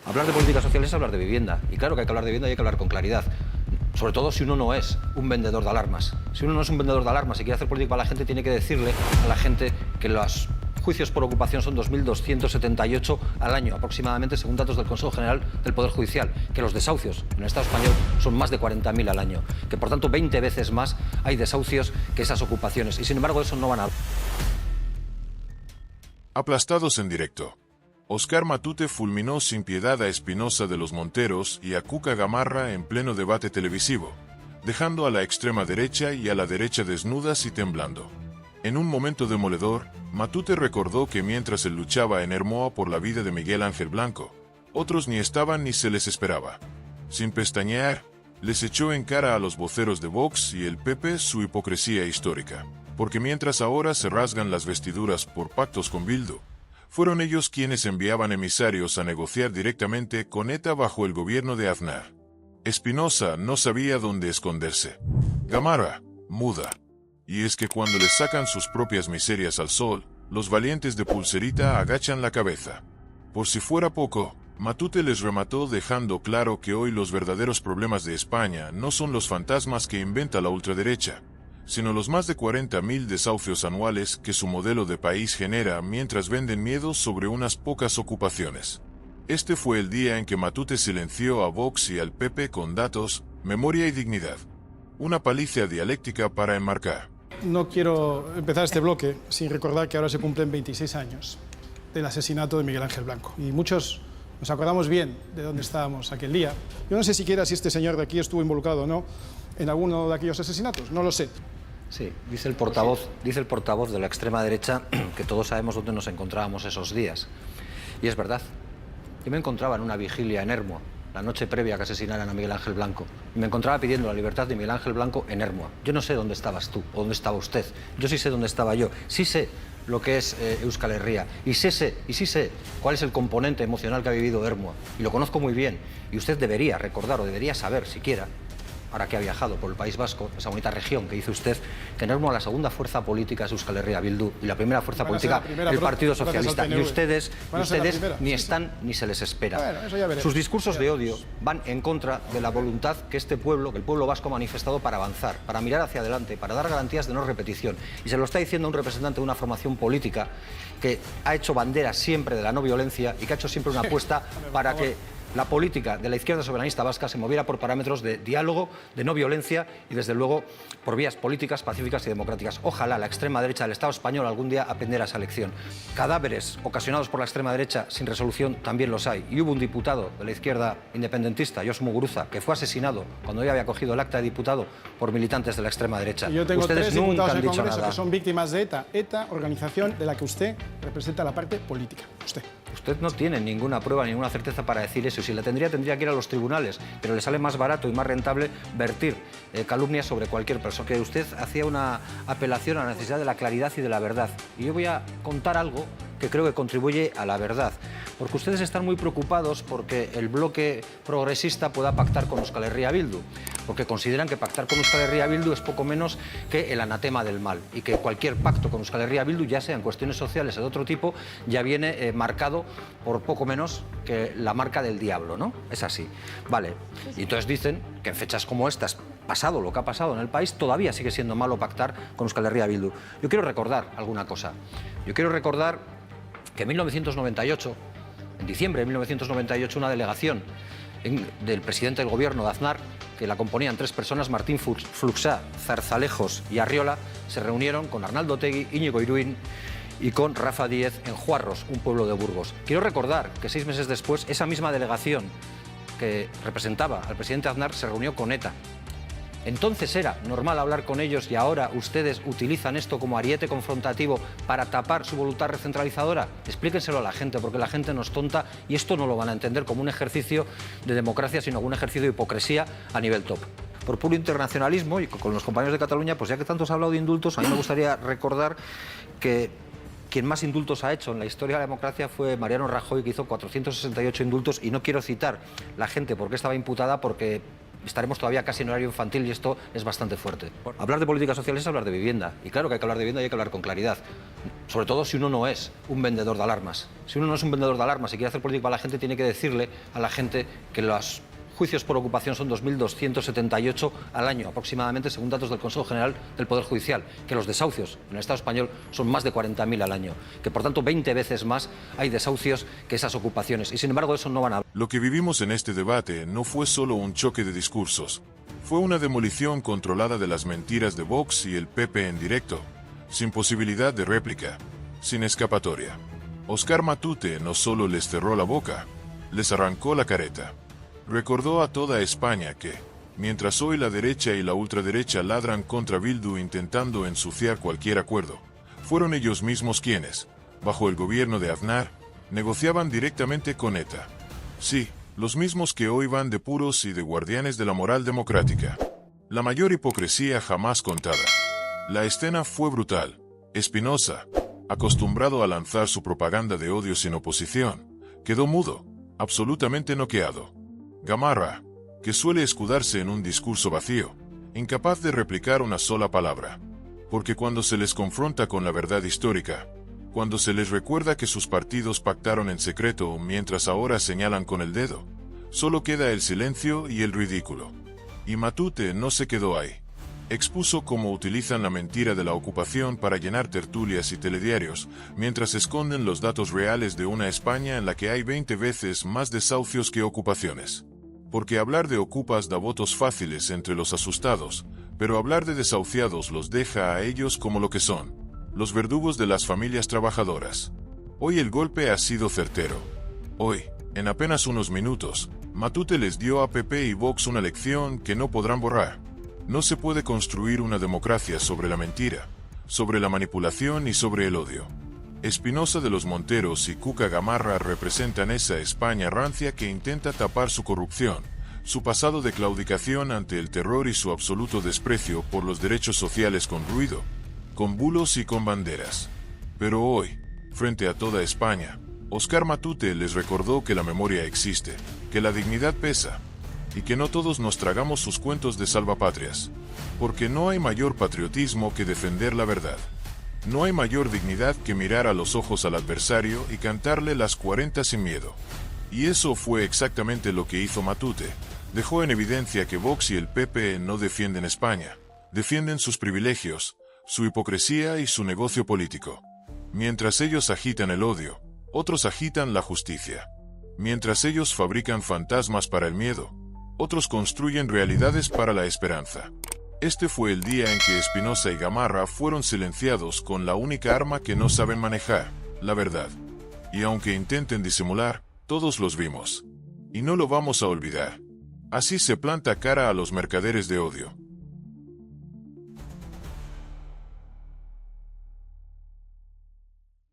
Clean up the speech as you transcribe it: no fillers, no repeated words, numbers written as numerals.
Hablar de políticas sociales es hablar de vivienda. Y claro que hay que hablar de vivienda y hay que hablar con claridad. Sobre todo si uno no es un vendedor de alarmas. Si uno no es un vendedor de alarmas y quiere hacer política para la gente, tiene que decirle a la gente que los juicios por ocupación son 2.278 al año aproximadamente, según datos del Consejo General del Poder Judicial, que los desahucios en el Estado español son más de 40.000 al año, que por tanto 20 veces más hay desahucios que esas ocupaciones. Y sin embargo eso no van a... Aplastados en directo. Óscar Matute fulminó sin piedad a Espinosa de los Monteros y a Cuca Gamarra en pleno debate televisivo, dejando a la extrema derecha y a la derecha desnudas y temblando. En un momento demoledor, Matute recordó que mientras él luchaba en Hermoa por la vida de Miguel Ángel Blanco, otros ni estaban ni se les esperaba. Sin pestañear, les echó en cara a los voceros de Vox y el PP su hipocresía histórica, porque mientras ahora se rasgan las vestiduras por pactos con Bildu, fueron ellos quienes enviaban emisarios a negociar directamente con ETA bajo el gobierno de Aznar. Espinosa no sabía dónde esconderse. Gamarra, muda. Y es que cuando les sacan sus propias miserias al sol, los valientes de pulserita agachan la cabeza. Por si fuera poco, Matute les remató dejando claro que hoy los verdaderos problemas de España no son los fantasmas que inventa la ultraderecha, sino los más de 40.000 desahucios anuales que su modelo de país genera mientras venden miedo sobre unas pocas ocupaciones. Este fue el día en que Matute silenció a Vox y al PP con datos, memoria y dignidad. Una paliza dialéctica para enmarcar. No quiero empezar este bloque sin recordar que ahora se cumplen 26 años del asesinato de Miguel Ángel Blanco. Y muchos nos acordamos bien de dónde estábamos aquel día. Yo no sé siquiera si este señor de aquí estuvo involucrado o no en alguno de aquellos asesinatos, no lo sé. Sí, dice el portavoz de la extrema derecha que todos sabemos dónde nos encontrábamos esos días. Y es verdad. Yo me encontraba en una vigilia en Hermoa, la noche previa a que asesinaran a Miguel Ángel Blanco. Y me encontraba pidiendo la libertad de Miguel Ángel Blanco en Hermoa. Yo no sé dónde estabas tú o dónde estaba usted. Yo sí sé dónde estaba yo. Sí sé lo que es Euskal Herria. Y sí sé cuál es el componente emocional que ha vivido Hermoa. Y lo conozco muy bien. Y usted debería recordar o debería saber siquiera, ahora que ha viajado por el País Vasco, esa bonita región que dice usted, que en Hermoa la segunda fuerza política es Euskal Herria Bildu y la primera fuerza política el Partido Socialista. Y ustedes ni están ni se les espera. Bueno, sus discursos de odio van en contra de la voluntad que este pueblo, que el pueblo vasco ha manifestado para avanzar, para mirar hacia adelante, para dar garantías de no repetición. Y se lo está diciendo un representante de una formación política que ha hecho bandera siempre de la no violencia y que ha hecho siempre una apuesta para que la política de la izquierda soberanista vasca se moviera por parámetros de diálogo, de no violencia y, desde luego, por vías políticas, pacíficas y democráticas. Ojalá la extrema derecha del Estado español algún día aprendiera esa lección. Cadáveres ocasionados por la extrema derecha sin resolución también los hay. Y hubo un diputado de la izquierda independentista, Josu Muguruza, que fue asesinado cuando ya había cogido el acta de diputado por militantes de la extrema derecha. Y yo tengo Ustedes 3 nunca diputados han en el dicho Congreso nada. que son víctimas de ETA. ETA, organización de la que usted representa la parte política. Usted no tiene ninguna prueba, ninguna certeza para decir eso. Si la tendría que ir a los tribunales, pero le sale más barato y más rentable vertir calumnias sobre cualquier persona. Que usted hacía una apelación a la necesidad de la claridad y de la verdad. Y yo voy a contar algo que creo que contribuye a la verdad. Porque ustedes están muy preocupados porque el bloque progresista pueda pactar con Euskal Herria Bildu. Porque consideran que pactar con Euskal Herria Bildu es poco menos que el anatema del mal. Y que cualquier pacto con Euskal Herria Bildu, ya sea en cuestiones sociales o de otro tipo, ya viene marcado por poco menos que la marca del diablo, ¿no? Es así. Vale. Y entonces dicen que en fechas como estas, pasado lo que ha pasado en el país, todavía sigue siendo malo pactar con Euskal Herria Bildu. Yo quiero recordar alguna cosa. Yo quiero recordar que en 1998, en diciembre de 1998, una delegación del presidente del gobierno de Aznar, que la componían 3 personas, Martín Fluxá, Zarzalejos y Arriola, se reunieron con Arnaldo Otegi, Íñigo Iruín y con Rafa Díez en Juarros, un pueblo de Burgos. Quiero recordar que 6 meses después, esa misma delegación que representaba al presidente Aznar se reunió con ETA. Entonces era normal hablar con ellos y ahora ustedes utilizan esto como ariete confrontativo para tapar su voluntad recentralizadora. Explíquenselo a la gente, porque la gente no es tonta y esto no lo van a entender como un ejercicio de democracia, sino como un ejercicio de hipocresía a nivel top. Por puro internacionalismo y con los compañeros de Cataluña, pues ya que tanto se ha hablado de indultos, a mí me gustaría recordar que quien más indultos ha hecho en la historia de la democracia fue Mariano Rajoy, que hizo 468 indultos, y no quiero citar la gente porque estaba imputada, porque estaremos todavía casi en horario infantil y esto es bastante fuerte. Hablar de política social es hablar de vivienda, y claro que hay que hablar de vivienda y hay que hablar con claridad, sobre todo si uno no es un vendedor de alarmas. Si uno no es un vendedor de alarmas y quiere hacer política para la gente, tiene que decirle a la gente que los juicios por ocupación son 2.278 al año aproximadamente, según datos del Consejo General del Poder Judicial, que los desahucios en el Estado español son más de 40.000 al año, que por tanto 20 veces más hay desahucios que esas ocupaciones, y sin embargo eso no van a... Lo que vivimos en este debate no fue solo un choque de discursos, fue una demolición controlada de las mentiras de Vox y el PP en directo, sin posibilidad de réplica, sin escapatoria. Óscar Matute no solo les cerró la boca, les arrancó la careta. Recordó a toda España que, mientras hoy la derecha y la ultraderecha ladran contra Bildu intentando ensuciar cualquier acuerdo, fueron ellos mismos quienes, bajo el gobierno de Aznar, negociaban directamente con ETA. Sí, los mismos que hoy van de puros y de guardianes de la moral democrática. La mayor hipocresía jamás contada. La escena fue brutal. Espinosa, acostumbrado a lanzar su propaganda de odio sin oposición, quedó mudo, absolutamente noqueado. Gamarra, que suele escudarse en un discurso vacío, incapaz de replicar una sola palabra. Porque cuando se les confronta con la verdad histórica, cuando se les recuerda que sus partidos pactaron en secreto mientras ahora señalan con el dedo, solo queda el silencio y el ridículo. Y Matute no se quedó ahí. Expuso cómo utilizan la mentira de la ocupación para llenar tertulias y telediarios, mientras esconden los datos reales de una España en la que hay 20 veces más desahucios que ocupaciones. Porque hablar de ocupas da votos fáciles entre los asustados, pero hablar de desahuciados los deja a ellos como lo que son, los verdugos de las familias trabajadoras. Hoy el golpe ha sido certero. Hoy, en apenas unos minutos, Matute les dio a PP y Vox una lección que no podrán borrar. No se puede construir una democracia sobre la mentira, sobre la manipulación y sobre el odio. Espinosa de los Monteros y Cuca Gamarra representan esa España rancia que intenta tapar su corrupción, su pasado de claudicación ante el terror y su absoluto desprecio por los derechos sociales con ruido, con bulos y con banderas. Pero hoy, frente a toda España, Óscar Matute les recordó que la memoria existe, que la dignidad pesa, y que no todos nos tragamos sus cuentos de salvapatrias, porque no hay mayor patriotismo que defender la verdad. No hay mayor dignidad que mirar a los ojos al adversario y cantarle las 40 sin miedo. Y eso fue exactamente lo que hizo Matute. Dejó en evidencia que Vox y el PP no defienden España, defienden sus privilegios, su hipocresía y su negocio político. Mientras ellos agitan el odio, otros agitan la justicia. Mientras ellos fabrican fantasmas para el miedo, otros construyen realidades para la esperanza. Este fue el día en que Espinosa y Gamarra fueron silenciados con la única arma que no saben manejar, la verdad. Y aunque intenten disimular, todos los vimos. Y no lo vamos a olvidar. Así se planta cara a los mercaderes de odio.